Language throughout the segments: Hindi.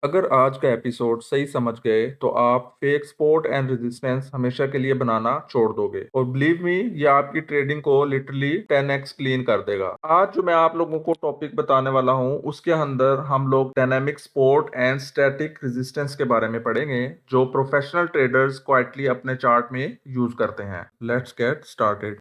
अगर आज का एपिसोड सही समझ गए तो आप फेक सपोर्ट एंड रेजिस्टेंस हमेशा के लिए बनाना छोड़ दोगे और बिलीव मी ये आपकी ट्रेडिंग को लिटरली 10x क्लीन कर देगा। आज जो मैं आप लोगों को टॉपिक बताने वाला हूं उसके अंदर हम लोग dynamic support and static resistance के बारे में पढ़ेंगे जो प्रोफेशनल ट्रेडर्स क्वाइटली अपने चार्ट में यूज करते हैं। Let's get started.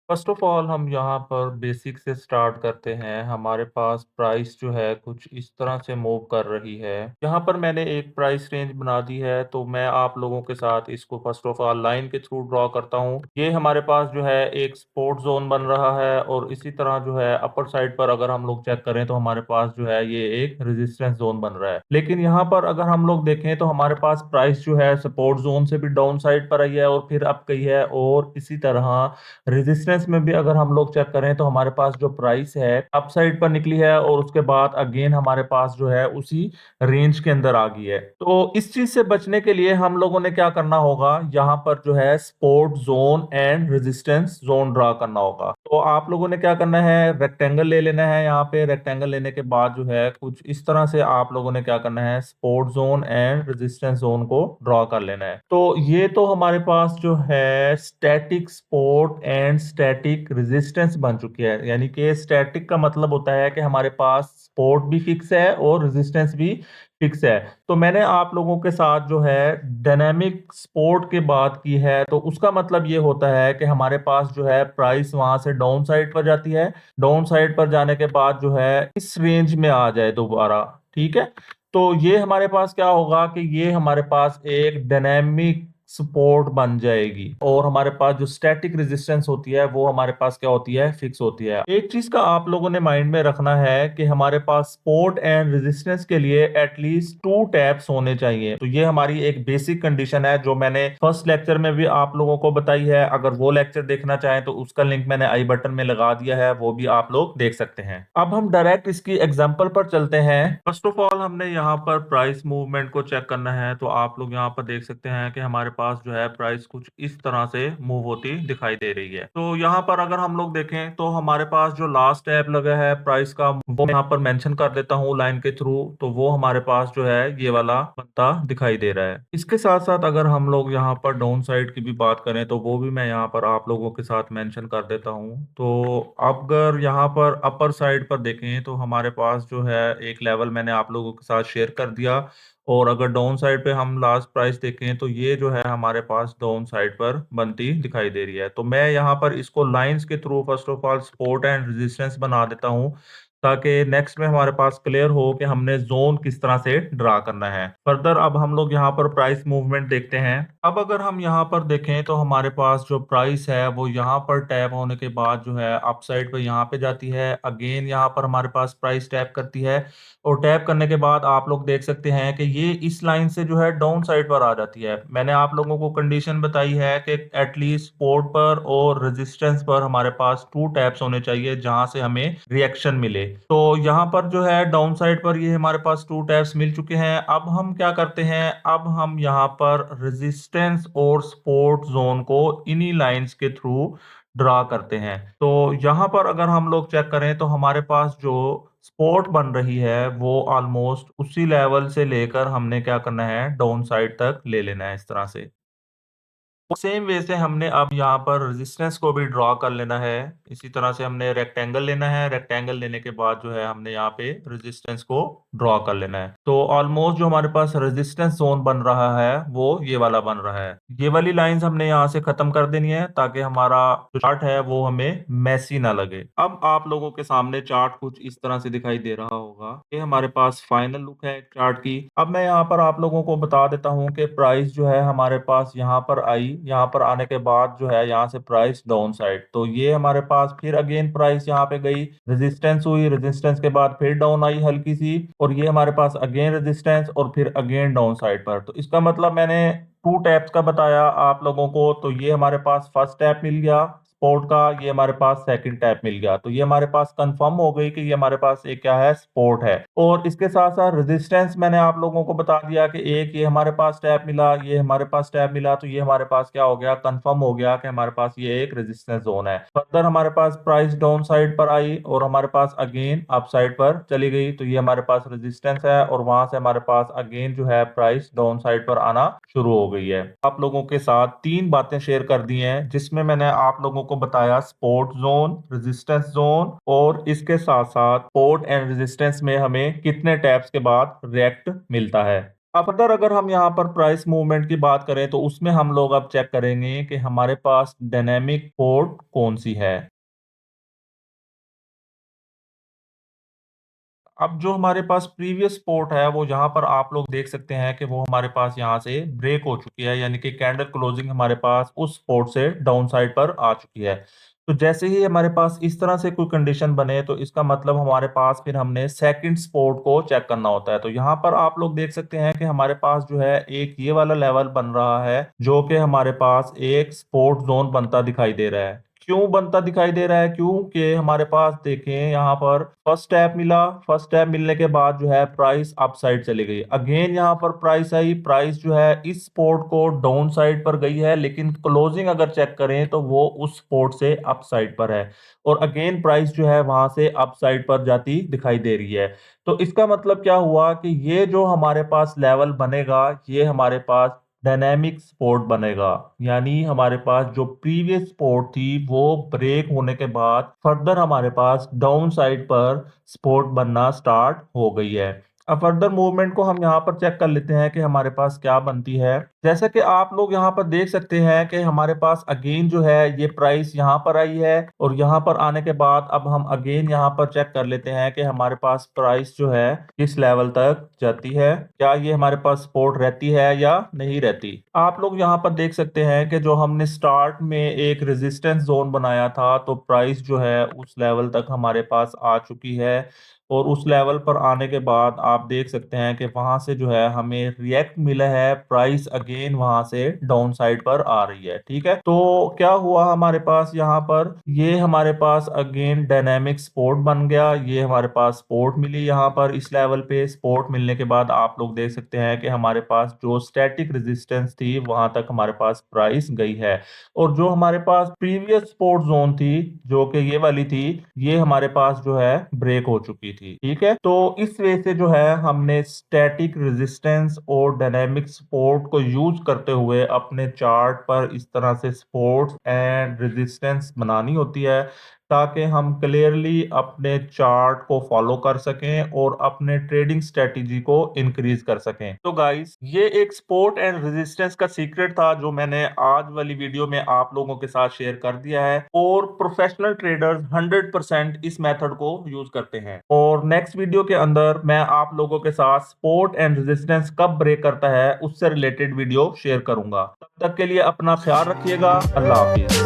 First of all हम यहाँ पर बेसिक से स्टार्ट करते हैं। हमारे पास प्राइस जो है कुछ इस तरह से मूव कर रही है। यहाँ पर मैंने एक प्राइस रेंज बना दी है, तो मैं आप लोगों के साथ इसको फर्स्ट ऑफ ऑल लाइन के थ्रू ड्रॉ करता हूँ। ये हमारे पास जो है एक सपोर्ट जोन बन रहा है और इसी तरह जो है अपर साइड पर अगर हम लोग चेक करें तो हमारे पास जो है ये एक रेजिस्टेंस जोन बन रहा है। लेकिन यहाँ पर अगर हम लोग देखें तो हमारे पास प्राइस जो है सपोर्ट जोन से भी डाउन साइड पर आई है और फिर अप गई है, और इसी तरह रेजिस्टेंस में भी अगर हम लोग चेक करें तो हमारे पास जो प्राइस है अप साइड पर निकली है और उसके बाद अगेन हमारे पास जो है उसी रेंज के अंदर आ गई है। तो इस चीज से बचने के लिए हम लोगों ने क्या करना होगा, यहाँ पर जो है support zone and resistance zone draw करना होगा। तो आप लोगों ने क्या करना है, रेक्टेंगल ले लेना है। यहाँ पे रेक्टेंगल लेने के बाद जो है कुछ इस तरह से आप लोगों ने क्या करना है, support zone and resistance zone को ड्रॉ कर लेना है। तो ये तो हमारे पास जो है static support and static resistance बन चुकी है। यानी कि स्टैटिक का मतलब होता है कि हमारे पास सपोर्ट भी फिक्स है और रेजिस्टेंस भी फिक्स है। तो मैंने आप लोगों के साथ जो है डायनामिक सपोर्ट की बात की है, तो उसका मतलब ये होता है कि हमारे पास जो है प्राइस वहां से डाउन साइड पर जाती है, डाउन साइड पर जाने के बाद जो है इस रेंज में आ जाए दोबारा। ठीक है, तो ये हमारे पास क्या होगा कि ये हमारे पास एक डायनामिक सपोर्ट बन जाएगी और हमारे पास जो स्टैटिक रेजिस्टेंस होती है वो हमारे पास क्या होती है, फिक्स होती है। एक चीज का आप लोगों ने माइंड में रखना है कि हमारे पास सपोर्ट एंड रेजिस्टेंस के लिए एटलीस्ट 2 टैप्स होने चाहिए। तो ये हमारी एक बेसिक कंडीशन है जो मैंने फर्स्ट लेक्चर में भी आप लोगों को बताई है। अगर वो लेक्चर देखना चाहें तो उसका लिंक मैंने आई बटन में लगा दिया है, वो भी आप लोग देख सकते हैं। अब हम डायरेक्ट इसकी एग्जांपल पर चलते हैं। फर्स्ट ऑफ ऑल हमने यहाँ पर प्राइस मूवमेंट को चेक करना है, तो आप लोग यहाँ पर देख सकते हैं कि हमारे पास जो है प्राइस कुछ इस तरह से मूव होती दिखाई दे रही है। तो यहाँ पर अगर हम लोग देखें तो हमारे पास जो लास्ट टैब लगा है प्राइस का वो मैं यहाँ पर मेंशन कर देता हूँ लाइन के थ्रू, तो वो हमारे पास जो है ये वाला बनता दिखाई दे रहा है। इसके साथ साथ अगर हम लोग यहाँ पर डाउन साइड की भी बात करें तो वो भी मैं यहाँ पर आप लोगों के साथ मेंशन कर देता हूँ। तो अगर यहाँ पर अपर साइड पर देखें तो हमारे पास जो है एक लेवल मैंने आप लोगों के साथ शेयर कर दिया, और अगर डाउन साइड पे हम लास्ट प्राइस देखें तो ये जो है हमारे पास डाउन साइड पर बनती दिखाई दे रही है। तो मैं यहाँ पर इसको लाइंस के through first of all support and resistance बना देता हूँ, ताकि नेक्स्ट में हमारे पास क्लियर हो कि हमने जोन किस तरह से ड्रा करना है। फर्दर अब हम लोग यहाँ पर प्राइस मूवमेंट देखते हैं। अब अगर हम यहाँ पर देखें तो हमारे पास जो प्राइस है वो यहाँ पर टैप होने के बाद जो है अप साइड पे यहाँ पे जाती है, अगेन यहाँ पर हमारे पास प्राइस टैप करती है, और टैप करने के बाद आप लोग देख सकते हैं कि ये इस लाइन से जो है डाउन साइड पर आ जाती है। मैंने आप लोगों को कंडीशन बताई है कि एटलीस्ट सपोर्ट पर और रेजिस्टेंस पर हमारे पास 2 टैप्स होने चाहिए जहां से हमें रिएक्शन मिले। तो यहाँ पर जो है डाउन साइड पर ये हमारे पास 2 टैप्स मिल चुके हैं। अब हम क्या करते हैं, अब हम यहाँ पर रेजिस्टेंस और सपोर्ट जोन को इन्हीं लाइंस के थ्रू ड्रा करते हैं। तो यहाँ पर अगर हम लोग चेक करें तो हमारे पास जो स्पॉट बन रही है वो ऑलमोस्ट उसी लेवल से लेकर हमने क्या करना है, डाउन साइड तक ले लेना है इस तरह से। सेम वे से हमने अब यहाँ पर रेजिस्टेंस को भी ड्रॉ कर लेना है। इसी तरह से हमने रेक्टेंगल लेना है, रेक्टेंगल लेने के बाद जो है हमने यहाँ पे रेजिस्टेंस को ड्रॉ कर लेना है। तो ऑलमोस्ट जो हमारे पास रेजिस्टेंस जोन बन रहा है वो ये वाला बन रहा है। ये वाली लाइंस हमने यहाँ से खत्म कर देनी है ताकि हमारा जो चार्ट है वो हमें मैसी ना लगे। अब आप लोगों के सामने चार्ट कुछ इस तरह से दिखाई दे रहा होगा। ये हमारे पास फाइनल लुक है चार्ट की। अब मैं यहाँ पर आप लोगों को बता देता हूँ कि प्राइस जो है हमारे पास यहाँ पर आई, यहाँ पर आने के बाद जो है यहाँ से प्राइस डाउन साइड, तो ये हमारे पास फिर अगेन प्राइस यहाँ पे गई, रेजिस्टेंस हुई, रेजिस्टेंस के बाद फिर डाउन आई हल्की सी, और ये हमारे पास अगेन रेजिस्टेंस और फिर अगेन डाउन साइड पर। तो इसका मतलब मैंने 2 टैप्स का बताया आप लोगों को। तो ये हमारे पास फर्स्ट टैप मिल गया सपोर्ट का, ये हमारे पास सेकंड टैप मिल गया। तो ये हमारे पास कंफर्म हो गई कि ये हमारे पास एक क्या है, सपोर्ट है। और इसके साथ-साथ रेजिस्टेंस मैंने आप लोगों को बता दिया कि एक ये हमारे पास टैप मिला, ये हमारे पास टैप मिला, तो ये हमारे पास क्या हो गया, कंफर्म हो गया कि हमारे पास ये एक रेजिस्टेंस ज़ोन है। फर्दर हमारे पास प्राइस डाउन साइड पर आई और हमारे पास अगेन अप साइड पर चली गई, तो ये हमारे पास रेजिस्टेंस है और वहां से हमारे पास अगेन जो है प्राइस डाउन साइड पर आना शुरू हो गई है। आप लोगों के साथ 3 बातें शेयर कर दी हैं, जिसमें मैंने आप लोगों को बताया सपोर्ट जोन, रेजिस्टेंस जोन और इसके साथ-साथ सपोर्ट एंड रेजिस्टेंस में हमें कितने टैप्स के बाद रिएक्ट मिलता है। अब अगर हम यहाँ पर प्राइस मूवमेंट की बात करें तो उसमें हम लोग अब चेक करेंगे कि हमारे पास डायनेमिक सपोर्ट कौन सी है। अब जो हमारे पास प्रीवियस सपोर्ट है, वो यहाँ पर आप लोग देख सकते हैं कि वो हमारे पास यहाँ से ब्रेक हो चुकी है, यानी कि कैंडल क्लोजिंग हमारे पास उस सपोर्ट से डाउन साइड पर आ चुकी है। तो जैसे ही हमारे पास इस तरह से कोई कंडीशन बने, तो इसका मतलब हमारे पास फिर हमने सेकंड सपोर्ट को चेक करना होता है। तो यहाँ पर आप लोग देख सकते हैं कि हमारे पास जो है एक ये वाला लेवल बन रहा है, जो कि हमारे पास एक सपोर्ट जोन बनता दिखाई दे रहा है। क्यों बनता दिखाई दे रहा है? क्योंकि हमारे पास देखें यहाँ पर फर्स्ट टैप मिला, फर्स्ट टैप मिलने के बाद जो है प्राइस अप साइड चली गई। अगेन यहाँ पर प्राइस आई, प्राइस जो है इस सपोर्ट को डाउन साइड पर गई है, लेकिन क्लोजिंग अगर चेक करें तो वो उस सपोर्ट से अप साइड पर है और अगेन प्राइस जो है वहां से अप साइड पर जाती दिखाई दे रही है। तो इसका मतलब क्या हुआ कि ये जो हमारे पास लेवल बनेगा, ये हमारे पास डायनामिक सपोर्ट बनेगा। यानी हमारे पास जो प्रीवियस सपोर्ट थी वो ब्रेक होने के बाद फर्दर हमारे पास डाउन साइड पर सपोर्ट बनना स्टार्ट हो गई है। अब फर्दर मूवमेंट को हम यहाँ पर चेक कर लेते हैं कि हमारे पास क्या बनती है। जैसा कि आप लोग यहाँ पर देख सकते हैं कि हमारे पास अगेन जो है ये प्राइस यहाँ पर आई है और यहाँ पर आने के बाद अब हम अगेन यहाँ पर चेक कर लेते हैं कि हमारे पास प्राइस जो है किस लेवल तक जाती है, क्या ये हमारे पास सपोर्ट रहती है या नहीं रहती। आप लोग यहाँ पर देख सकते हैं कि जो हमने स्टार्ट में एक रेजिस्टेंस जोन बनाया था, तो प्राइस जो है उस लेवल तक हमारे पास आ चुकी है और उस लेवल पर आने के बाद आप देख सकते हैं कि वहां से जो है हमें रिएक्ट मिला है, प्राइस अगेन वहां से डाउन साइड पर आ रही है। ठीक है, तो क्या हुआ हमारे पास यहाँ पर, ये हमारे पास अगेन डायनामिक सपोर्ट बन गया, ये हमारे पास सपोर्ट मिली यहाँ पर इस लेवल पे। सपोर्ट मिलने के बाद आप लोग देख सकते हैं कि हमारे पास जो स्टैटिक रेजिस्टेंस थी वहां तक हमारे पास प्राइस गई है और जो हमारे पास प्रीवियस सपोर्ट जोन थी, जो कि ये वाली थी, ये हमारे पास जो है ब्रेक हो चुकी थी। ठीक है, तो इस वे से जो है हमने स्टैटिक रेजिस्टेंस और डायनामिक सपोर्ट को यूज करते हुए अपने चार्ट पर इस तरह से सपोर्ट एंड रेजिस्टेंस बनानी होती है, ताकि हम क्लियरली अपने चार्ट को फॉलो कर सकें और अपने ट्रेडिंग स्ट्रेटेजी को इंक्रीज कर सकें। तो गाइस, ये एक सपोर्ट एंड रेजिस्टेंस का सीक्रेट था जो मैंने आज वाली वीडियो में आप लोगों के साथ शेयर कर दिया है और प्रोफेशनल ट्रेडर्स 100% इस मेथड को यूज करते हैं। और नेक्स्ट वीडियो के अंदर मैं आप लोगों के साथ सपोर्ट एंड रेजिस्टेंस कब ब्रेक करता है उससे रिलेटेड वीडियो शेयर करूंगा। तब तक के लिए अपना ख्याल रखिएगा। अल्लाह हाफिज।